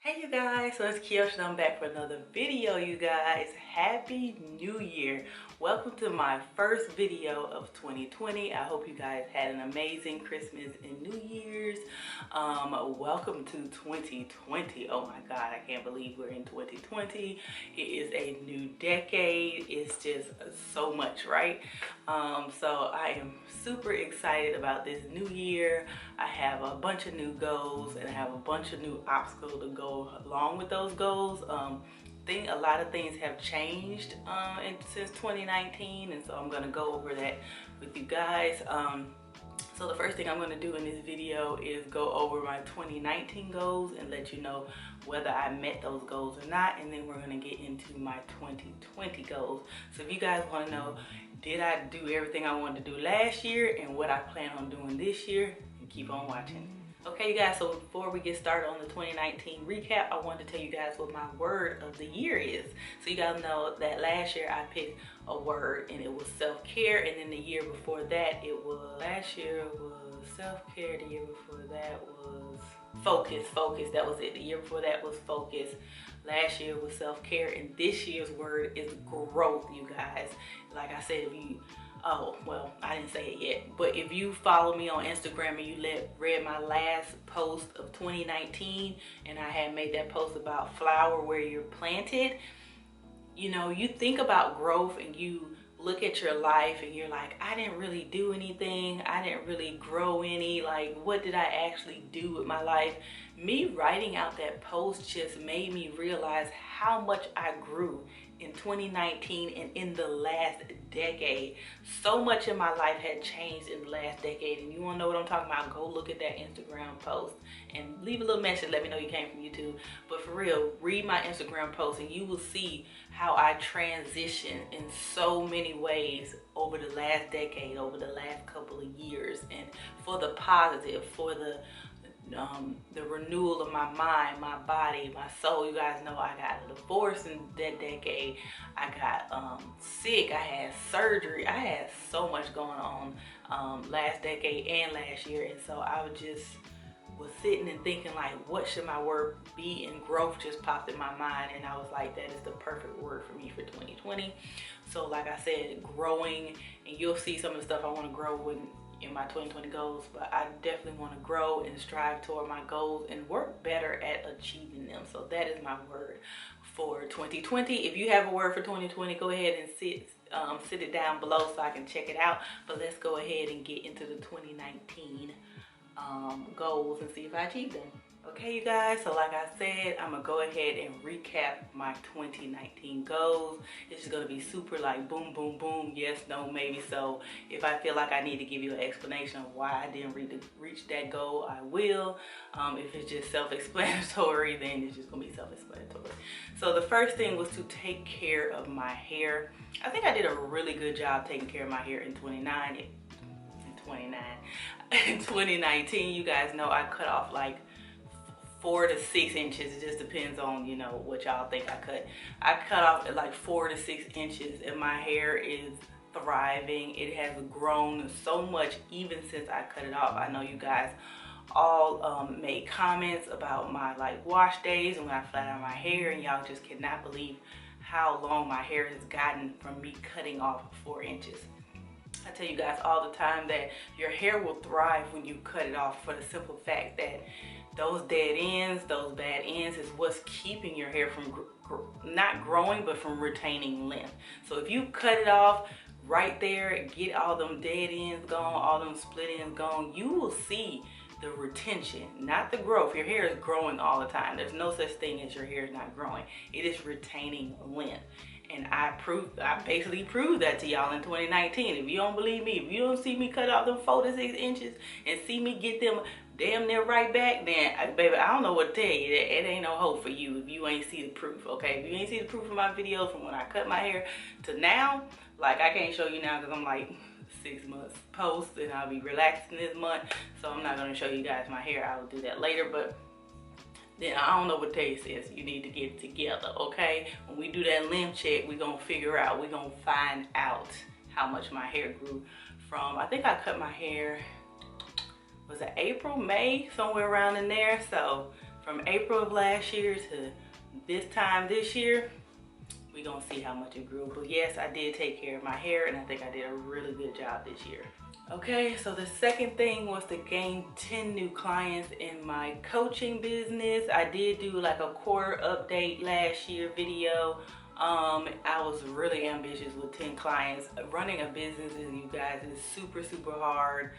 Hey you guys, so it's Keoshia and I'm back for another video, you guys. Happy New Year. Welcome to my first video of 2020. I hope you guys had an amazing Christmas and New Year's. Welcome to 2020. Oh my God, I can't believe we're in 2020. It is a new decade. It's just so much, right? So I am super excited about this new year. I have a bunch of new goals and I have a bunch of new obstacles to go along with those goals. A lot of things have changed since 2019, and so I'm going to go over that with you guys. So the first thing I'm going to do in this video is go over my 2019 goals and let you know whether I met those goals or not, and then we're going to get into my 2020 goals. So if you guys want to know, did I do everything I wanted to do last year and what I plan on doing this year, keep on watching. Okay, you guys, so before we get started on the 2019 recap, I wanted to tell you guys what my word of the year is. So you guys know that last year I picked a word and it was self-care, and then the year before that it was, last year was self-care, the year before that was focus, that was it. The year before that was focus. Last year was self-care, and this year's word is growth, you guys. Like I said, if you well, I didn't say it yet, but if you follow me on Instagram and you read my last post of 2019, and I had made that post about flower where you're planted, you know, you think about growth and you look at your life and you're like, I didn't really do anything. I didn't really grow any. Like, what did I actually do with my life? Me writing out that post just made me realize how much I grew in 2019 and in the last decade. So much in my life had changed in the last decade, and you want to know what I'm talking about, go look at that Instagram post and leave a little message, let me know you came from YouTube. But for real, read my Instagram post and you will see how I transitioned in so many ways over the last decade, over the last couple of years, and for the positive, for the renewal of my mind, my body, my soul. You guys know I got a divorce in that decade. I got sick. I had surgery. I had so much going on last decade and last year, and so I was sitting and thinking, like, what should my word be? And growth just popped in my mind, and I was like, that is the perfect word for me for 2020. So like I said, growing, and you'll see some of the stuff I want to grow in my 2020 goals, but I definitely want to grow and strive toward my goals and work better at achieving them. So that is my word for 2020. If you have a word for 2020, go ahead and sit it down below so I can check it out. But let's go ahead and get into the 2019 goals and see if I achieve them. Okay, you guys, so like I said, I'm gonna go ahead and recap my 2019 goals. It's just gonna be super like boom, boom, boom, yes, no, maybe. So if I feel like I need to give you an explanation of why I didn't reach that goal, I will. If it's just self-explanatory, then it's just gonna be self-explanatory. So the first thing was to take care of my hair. I think I did a really good job taking care of my hair in 2019. You guys know I cut off like 4 to 6 inches. It just depends on, you know, what y'all think I cut. I cut off at like 4 to 6 inches, and my hair is thriving. It has grown so much even since I cut it off. I know you guys all made comments about my like wash days and when I flat iron my hair, and y'all just cannot believe how long my hair has gotten from me cutting off 4 inches. I tell you guys all the time that your hair will thrive when you cut it off, for the simple fact that those dead ends, those bad ends, is what's keeping your hair from not growing, but from retaining length. So if you cut it off right there, get all them dead ends gone, all them split ends gone, you will see the retention, not the growth. Your hair is growing all the time. There's no such thing as your hair is not growing. It is retaining length. And I basically proved that to y'all in 2019. If you don't believe me, if you don't see me cut off them 4 to 6 inches and see me get them damn near right back, then baby, I don't know what to tell you. It ain't no hope for you if you ain't see the proof, okay? If you ain't see the proof of my video from when I cut my hair to now, like, I can't show you now because I'm like 6 months post and I'll be relaxing this month, so I'm not going to show you guys my hair. I will do that later, but then I don't know what day says. You need to get it together, okay? When we do that limb check, we're going to figure out, we're going to find out how much my hair grew from. I think I cut my hair, was it April, May, somewhere around in there. So from April of last year to this time this year, we're gonna see how much it grew. But yes, I did take care of my hair, and I think I did a really good job this year. Okay, so the second thing was to gain 10 new clients in my coaching business. I did do like a quarter update last year video. I was really ambitious with 10 clients. Running a business, you guys, is super, super hard.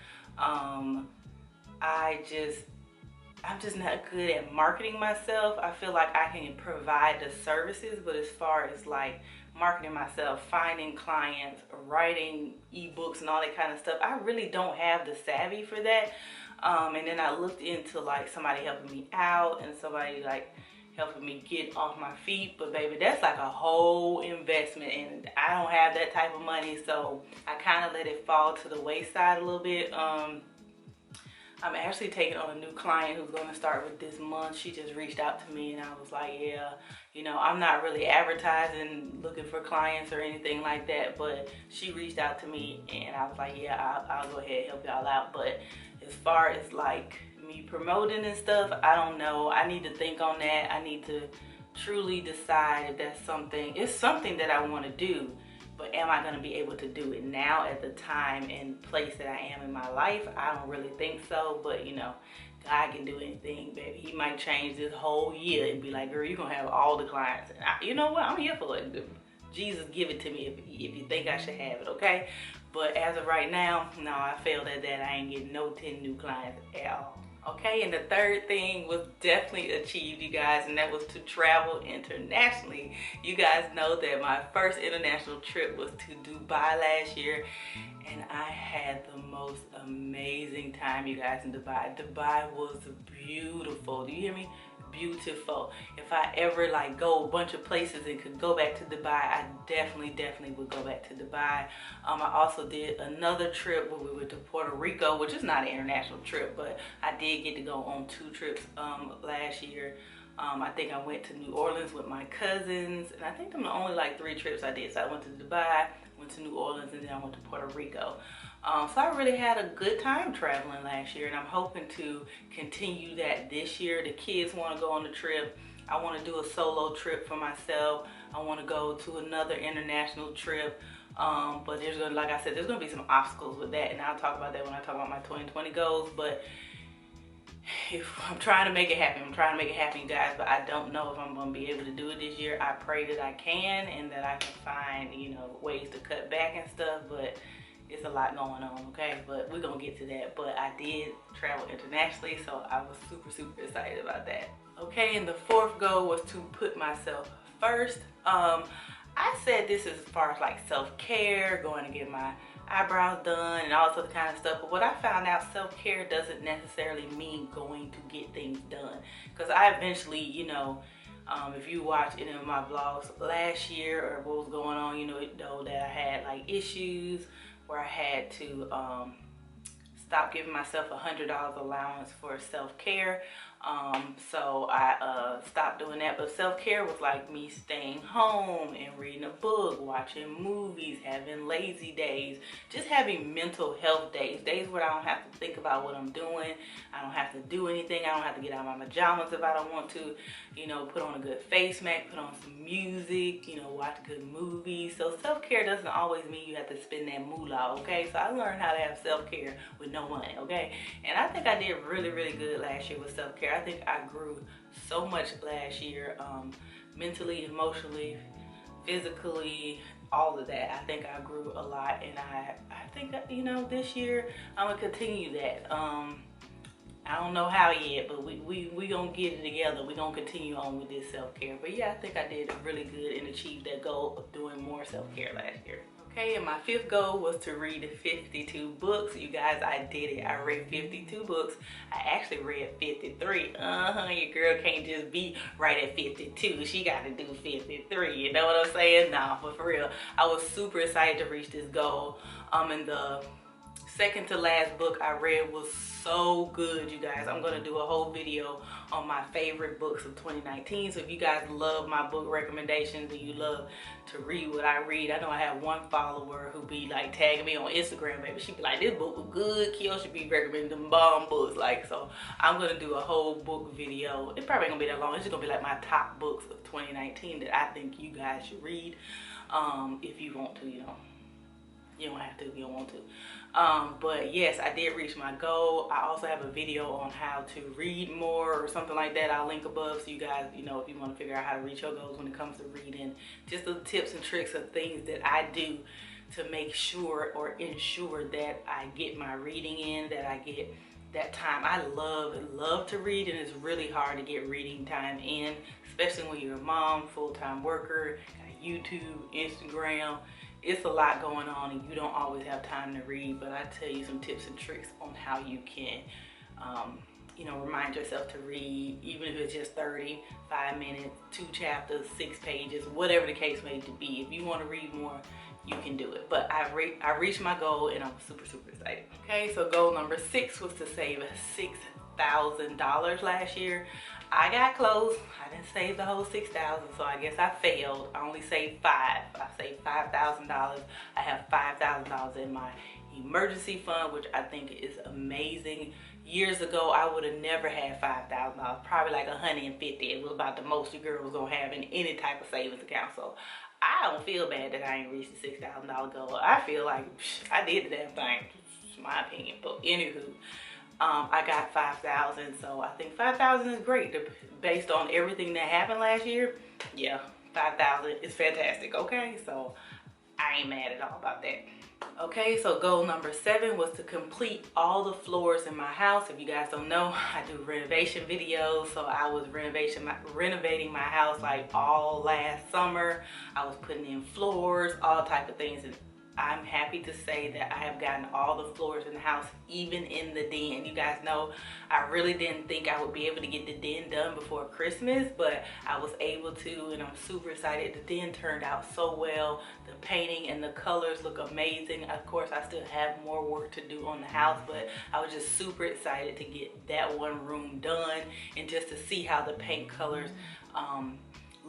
I'm just not good at marketing myself. I feel like I can provide the services, but as far as like marketing myself, finding clients, writing ebooks and all that kind of stuff, I really don't have the savvy for that. And then I looked into like somebody helping me out and somebody like helping me get off my feet, but baby, that's like a whole investment, and I don't have that type of money, so I kind of let it fall to the wayside a little bit. I'm actually taking on a new client who's going to start with this month. She just reached out to me, and I was like, yeah, you know, I'm not really advertising, looking for clients or anything like that, but she reached out to me, and I was like, yeah, I'll go ahead and help y'all out. But as far as like me promoting and stuff, I don't know. I need to think on that. I need to truly decide if that's something, it's something that I want to do, but am I going to be able to do it now at the time and place that I am in my life? I don't really think so, but you know, God can do anything, baby. He might change this whole year and be like, girl, you're going to have all the clients. And you know what? I'm here for it. Jesus, give it to me if you think I should have it, okay? But as of right now, no, I failed at that. I ain't getting no 10 new clients at all. Okay, and the third thing was definitely achieved, you guys, and that was to travel internationally. You guys know that my first international trip was to Dubai last year, and I had the most amazing time, you guys, in Dubai. Dubai was beautiful. Do you hear me? Beautiful. If I ever like go a bunch of places and could go back to Dubai, I definitely would go back to Dubai. I also did another trip where we went to Puerto Rico, which is not an international trip, but I did get to go on 2 trips last year. I think I went to New Orleans with my cousins, and I think them the only like 3 trips I did. So I went to Dubai, went to New Orleans, and then I went to Puerto Rico. So I really had a good time traveling last year, and I'm hoping to continue that this year. The kids want to go on the trip. I want to do a solo trip for myself. I want to go to another international trip. But there's gonna, like I said, there's gonna be some obstacles with that, and I'll talk about that when I talk about my 2020 goals. But if I'm trying to make it happen, you guys, but I don't know if I'm gonna be able to do it this year. I pray that I can, and that I can find, you know, ways to cut back and stuff, but it's a lot going on, okay? But we're gonna get to that. But I did travel internationally, so I was super excited about that. Okay, and the 4th goal was to put myself first. I said this as far as like self-care, going to get my eyebrows done and all sorts of kind of stuff, but what I found out, self-care doesn't necessarily mean going to get things done, because I eventually, you know, if you watch any of my vlogs last year or what was going on, you know that I had like issues where I had to stop giving myself $100 allowance for self-care. So I stopped doing that, but self-care was like me staying home and reading a book, watching movies, having lazy days, just having mental health days where I don't have to think about what I'm doing. I don't have to do anything. I don't have to get out of my pajamas if I don't want to, you know, put on a good face mask, put on some music, you know, watch good movies. So self-care doesn't always mean you have to spend that moolah, okay? So I learned how to have self-care with no money, okay? And I think I did really good last year with self-care. I think I grew so much last year, mentally, emotionally, physically, all of that. I think I grew a lot, and I think, you know, this year I'm gonna continue that. I don't know how yet, but we gonna get it together. We gonna continue on with this self-care. But yeah, I think I did really good and achieved that goal of doing more self-care last year. Okay, and my 5th goal was to read 52 books. You guys, I did it. I read 52 books. I actually read 53. Your girl can't just be right at 52. She got to do 53. You know what I'm saying? Nah, but for real, I was super excited to reach this goal. And the second to last book I read was so good, you guys. I'm gonna do a whole video on my favorite books of 2019. So if you guys love my book recommendations and you love to read what I read, I know I have one follower who be like tagging me on Instagram, baby. She be like, this book was good. Keoshia be recommending them bomb books. Like, so I'm gonna do a whole book video. It probably ain't gonna be that long. It's just gonna be like my top books of 2019 that I think you guys should read. If you want to, you know. You don't have to if you don't want to. But yes, I did reach my goal. I also have a video on how to read more or something like that. I'll link above so you guys, you know, if you want to figure out how to reach your goals when it comes to reading. Just the tips and tricks of things that I do to make sure or ensure that I get my reading in, that I get that time. I love to read, and it's really hard to get reading time in, especially when you're a mom, full-time worker, got YouTube, Instagram. It's a lot going on and you don't always have time to read, but I tell you some tips and tricks on how you can, you know, remind yourself to read, even if it's just 35 minutes, 2 chapters, 6 pages, whatever the case may be. If you want to read more, you can do it. But I reached my goal and I'm super excited. Okay, so goal number 6 was to save $6,000 last year. I got close. I didn't save the whole $6,000, so I guess I failed. I only saved $5,000. I saved $5,000. I have $5,000 in my emergency fund, which I think is amazing. Years ago, I would have never had $5,000. Probably like $150. It was about the most your girl was gonna have in any type of savings account. So I don't feel bad that I ain't reached the $6,000 goal. I feel like I did the damn thing. It's my opinion, but anywho. I got 5,000, so I think 5,000 is great based on everything that happened last year. Yeah, 5,000 is fantastic. Okay, so I ain't mad at all about that. Okay, so goal number 7 was to complete all the floors in my house. If you guys don't know, I do renovation videos, so I was renovating my house like all last summer. I was putting in floors, all type of things, and I'm happy to say that I have gotten all the floors in the house, even in the den. You guys know I really didn't think I would be able to get the den done before Christmas, but I was able to, and I'm super excited. The den turned out so well. The painting and the colors look amazing. Of course, I still have more work to do on the house, but I was just super excited to get that one room done and just to see how the paint colors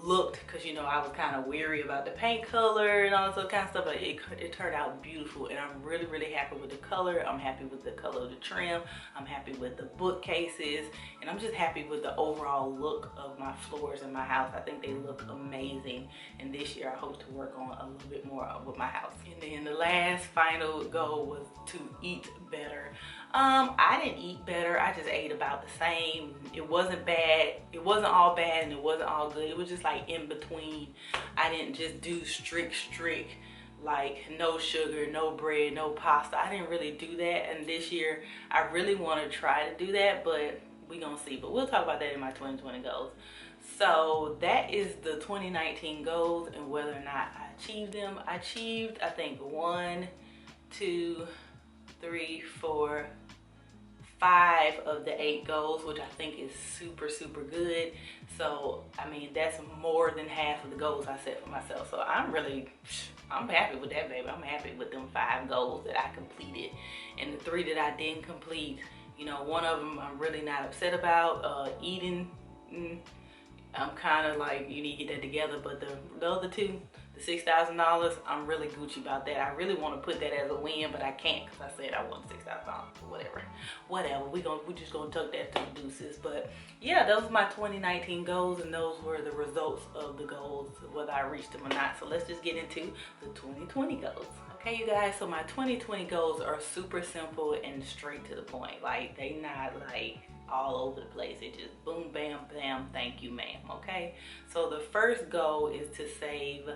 looked, because you know I was kind of weary about the paint color and all this other kind of stuff, but it turned out beautiful, and I'm really happy with the color. I'm happy with the color of the trim. I'm happy with the bookcases, and I'm just happy with the overall look of my floors in my house. I think they look amazing, and this year I hope to work on a little bit more with my house. And then the last final goal was to eat better. I didn't eat better. I just ate about the same. It wasn't bad. It wasn't all bad and it wasn't all good. It was just like in between. I didn't just do strict like no sugar, no bread, no pasta. I didn't really do that, and this year I really want to try to do that, but we gonna see. But we'll talk about that in my 2020 goals. So that is the 2019 goals and whether or not I achieved them. I achieved, I think, 1, 2, 3, 4, 5 of the 8 goals, which I think is super good. So I mean, that's more than half of the goals I set for myself. So I'm happy with that, baby. I'm happy with them 5 goals that I completed, and the 3 that I didn't complete, you know, one of them I'm really not upset about. Eating, I'm kind of like, you need to get that together. But the other 2, the $6,000, I'm really Gucci about that. I really want to put that as a win, but I can't because I said I want $6,000. Whatever. We're just gonna tuck that to the deuces. But yeah, those are my 2019 goals, and those were the results of the goals, whether I reached them or not. So let's just get into the 2020 goals. Okay, you guys. So my 2020 goals are super simple and straight to the point. Like, they not like all over the place. It just boom, bam, bam, thank you, ma'am. Okay, so the first goal is to save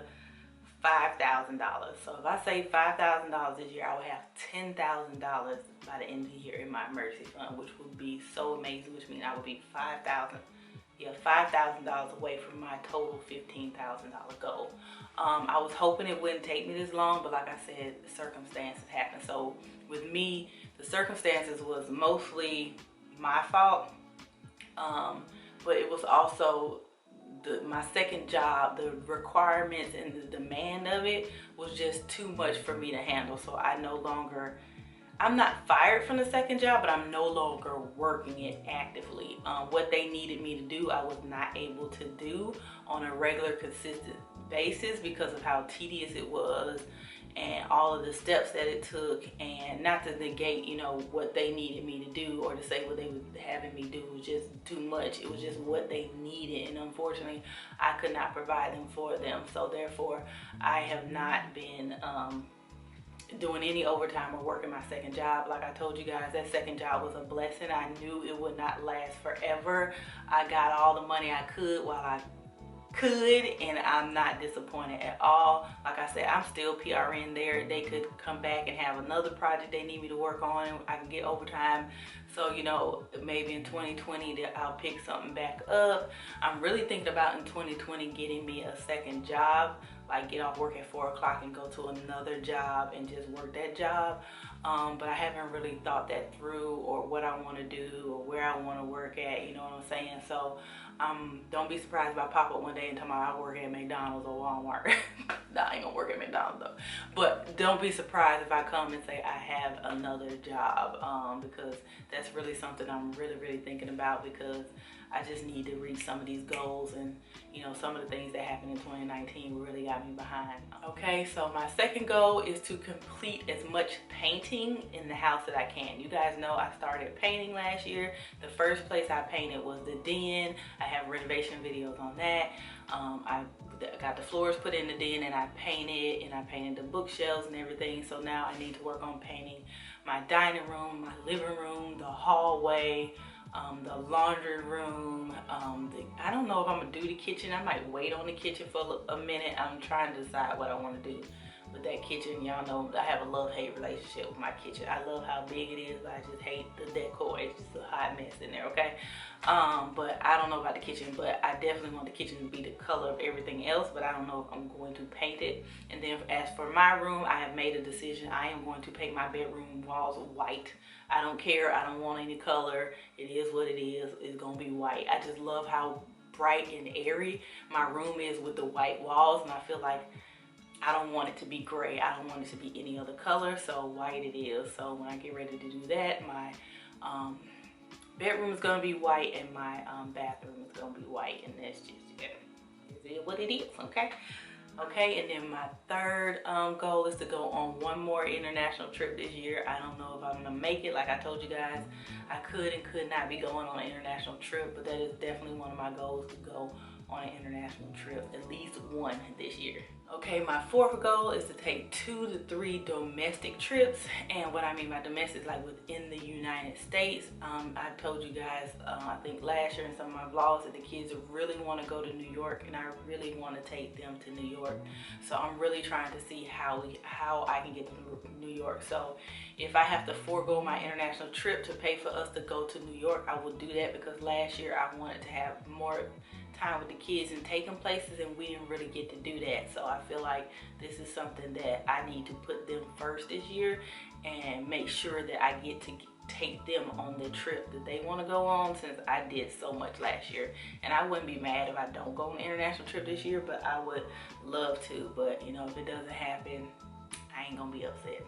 $5,000. So if I save $5,000 this year, I will have $10,000 by the end of the year in my emergency fund, which would be so amazing, which means I would be $5,000 away from my total $15,000 goal. I was hoping it wouldn't take me this long, but like I said, the circumstances happened. So with me, the circumstances was mostly my fault, but it was also my second job. The requirements and the demand of it was just too much for me to handle. So I I'm not fired from the second job, but I'm no longer working it actively. What they needed me to do, I was not able to do on a regular, consistent basis because of how tedious it was and all of the steps that it took. And not to negate, you know, what they needed me to do or to say what they were having me do was just too much. It was just what they needed, and unfortunately I could not provide them for them. So therefore I have not been doing any overtime or working my second job. Like I told you guys, that second job was a blessing. I knew it would not last forever. I got all the money I could while I could, and I'm not disappointed at all. Like I said, I'm still PRN there. They could come back and have another project they need me to work on, and I can get overtime. So, you know, maybe in 2020 that I'll pick something back up. I'm really thinking about in 2020 getting me a second job, like get off work at 4 o'clock and go to another job and just work that job. But I haven't really thought that through, or what I want to do, or where I want to work at, you know what I'm saying? So don't be surprised if I pop up one day and tell me I work at McDonald's or Walmart. Nah, I ain't gonna work at McDonald's though. But don't be surprised if I come and say I have another job, because that's really something I'm really thinking about, because I just need to reach some of these goals, and you know, some of the things that happened in 2019 really got me behind. Okay, so my second goal is to complete as much painting in the house that I can. You guys know I started painting last year. The first place I painted was the den. I have renovation videos on that. I got the floors put in the den, and I painted the bookshelves and everything. So now I need to work on painting my dining room, my living room, the hallway, the laundry room. I don't know if I'm gonna do the kitchen. I might wait on the kitchen for a minute. I'm trying to decide what I want to do with that kitchen. Y'all know I have a love-hate relationship with my kitchen. I love how big it is, but I just hate the decor. It's just a hot mess in there, okay? But I don't know about the kitchen, but I definitely want the kitchen to be the color of everything else, but I don't know if I'm going to paint it. And then as for my room, I have made a decision. I am going to paint my bedroom walls white. I don't care. I don't want any color. It is what it is. It's gonna be white. I just love how bright and airy my room is with the white walls, and I feel like I don't want it to be gray. I don't want it to be any other color, so white it is. So when I get ready to do that, my bedroom is gonna be white, and my bathroom is gonna be white, and that's just, yeah, is what it is, okay? Okay, and then my third goal is to go on one more international trip this year. I don't know if I'm gonna make it. Like I told you guys, I could and could not be going on an international trip, but that is definitely one of my goals, to go on an international trip, at least one this year. Okay, my fourth goal is to take 2 to 3 domestic trips. And what I mean by domestic, like within the United States. I told you guys, I think last year in some of my vlogs, that the kids really want to go to New York, and I really want to take them to New York. So I'm really trying to see how I can get to New York. So if I have to forego my international trip to pay for us to go to New York, I will do that, because last year I wanted to have more time with the kids and take them places, and we didn't really get to do that. So I feel like this is something that I need to put them first this year, and make sure that I get to take them on the trip that they want to go on, since I did so much last year. And I wouldn't be mad if I don't go on an international trip this year, but I would love to. But you know, if it doesn't happen, I ain't gonna be upset.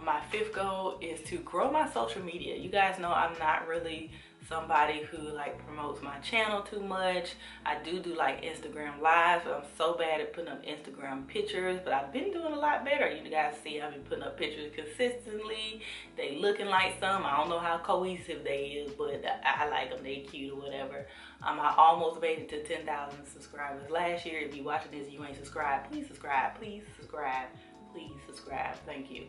My fifth goal is to grow my social media. You guys know I'm not really somebody who like promotes my channel too much. I do like Instagram lives, but I'm so bad at putting up Instagram pictures, but I've been doing a lot better. You guys see I've been putting up pictures consistently. They looking like some. I don't know how cohesive they is, but I like them. They cute or whatever. I almost made it to 10,000 subscribers last year. If you're watching this, you ain't subscribed, please subscribe, please subscribe, please subscribe. Thank you.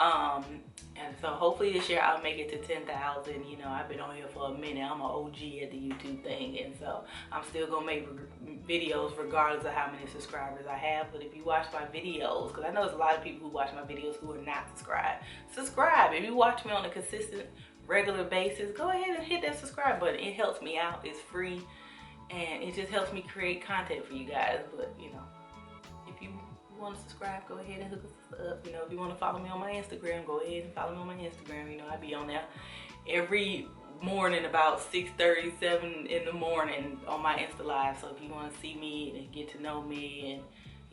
And so hopefully this year I'll make it to 10,000. You know, I've been on here for a minute. I'm an OG at the YouTube thing, and so I'm still gonna make videos regardless of how many subscribers I have. But if you watch my videos, because I know there's a lot of people who watch my videos who are not subscribed. Subscribe. If you watch me on a consistent, regular basis, go ahead and hit that subscribe button. It helps me out. It's free, and it just helps me create content for you guys. But you know, if you want to subscribe, go ahead and hook us up. You know, if you want to follow me on my Instagram, go ahead and follow me on my Instagram. You know, I be on there every morning about 6:37 in the morning on my Insta Live. So if you want to see me and get to know me and,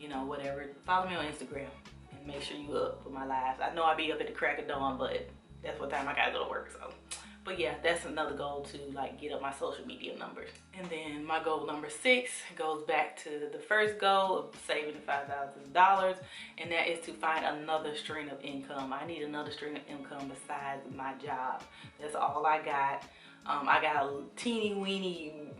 you know, whatever, follow me on Instagram. And make sure you up for my lives. I know I be up at the crack of dawn, but that's what time I gotta go to work, so. But yeah, that's another goal, to like get up my social media numbers. And then my goal number 6 goes back to the first goal of saving $5,000, and that is to find another stream of income. I need another stream of income besides my job. That's all I got. I got a teeny weeny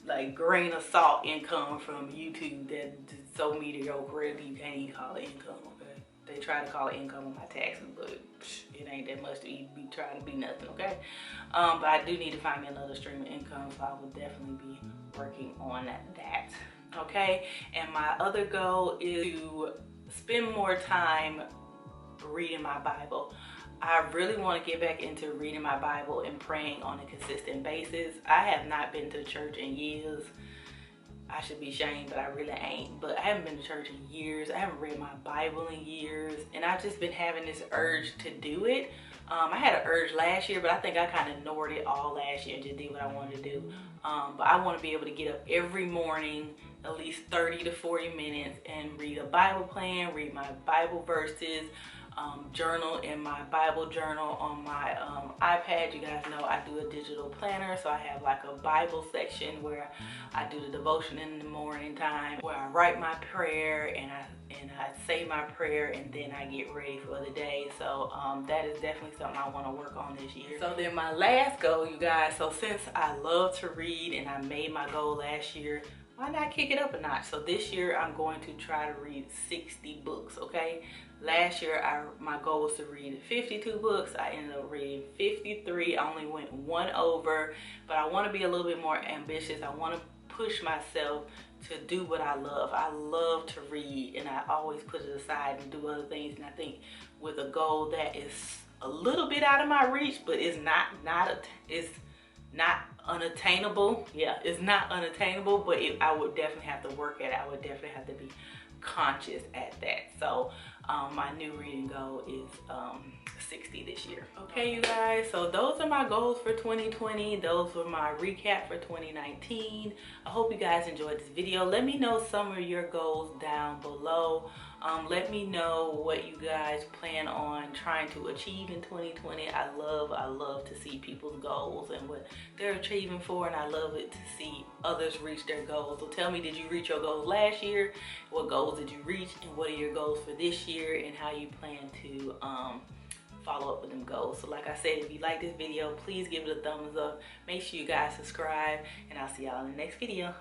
like grain of salt income from YouTube that's so mediocre, you can't even call it income, okay? They try to call it income on my taxes, but it ain't that much to even be trying to be nothing, okay? But I do need to find me another stream of income, so I will definitely be working on that, okay? And my other goal is to spend more time reading my Bible. I really want to get back into reading my Bible and praying on a consistent basis. I have not been to church in years. I should be ashamed, but I really ain't. But I haven't been to church in years. I haven't read my Bible in years. And I've just been having this urge to do it. I had an urge last year, but I think I kind of ignored it all last year and just did what I wanted to do. But I want to be able to get up every morning, at least 30 to 40 minutes, and read a Bible plan, read my Bible verses, journal in my Bible journal on my iPad. You guys know I do a digital planner, so I have like a Bible section where I do the devotion in the morning time, where I write my prayer and I say my prayer, and then I get ready for the day. So that is definitely something I want to work on this year. So then my last goal, you guys, so since I love to read and I made my goal last year, why not kick it up a notch? So this year I'm going to try to read 60 books, okay? Last year my goal was to read 52 books. I ended up reading 53. I only went one over, but I want to be a little bit more ambitious. I want to push myself to do what I love. I love to read, and I always put it aside and do other things. And I think with a goal that is a little bit out of my reach, but it's not unattainable. Yeah, it's not unattainable, but I would definitely have to work at it. I would definitely have to be conscious at that. So my new reading goal is 60 this year. Okay, you guys, so those are my goals for 2020. Those were my recap for 2019. I hope you guys enjoyed this video. Let me know some of your goals down below. Let me know what you guys plan on trying to achieve in 2020. I love to see people's goals and what they're achieving for, and I love it to see others reach their goals. So tell me, did you reach your goals last year? What goals did you reach, and what are your goals for this year, and how you plan to follow up with them goals? So like I said, if you like this video, please give it a thumbs up. Make sure you guys subscribe, and I'll see y'all in the next video.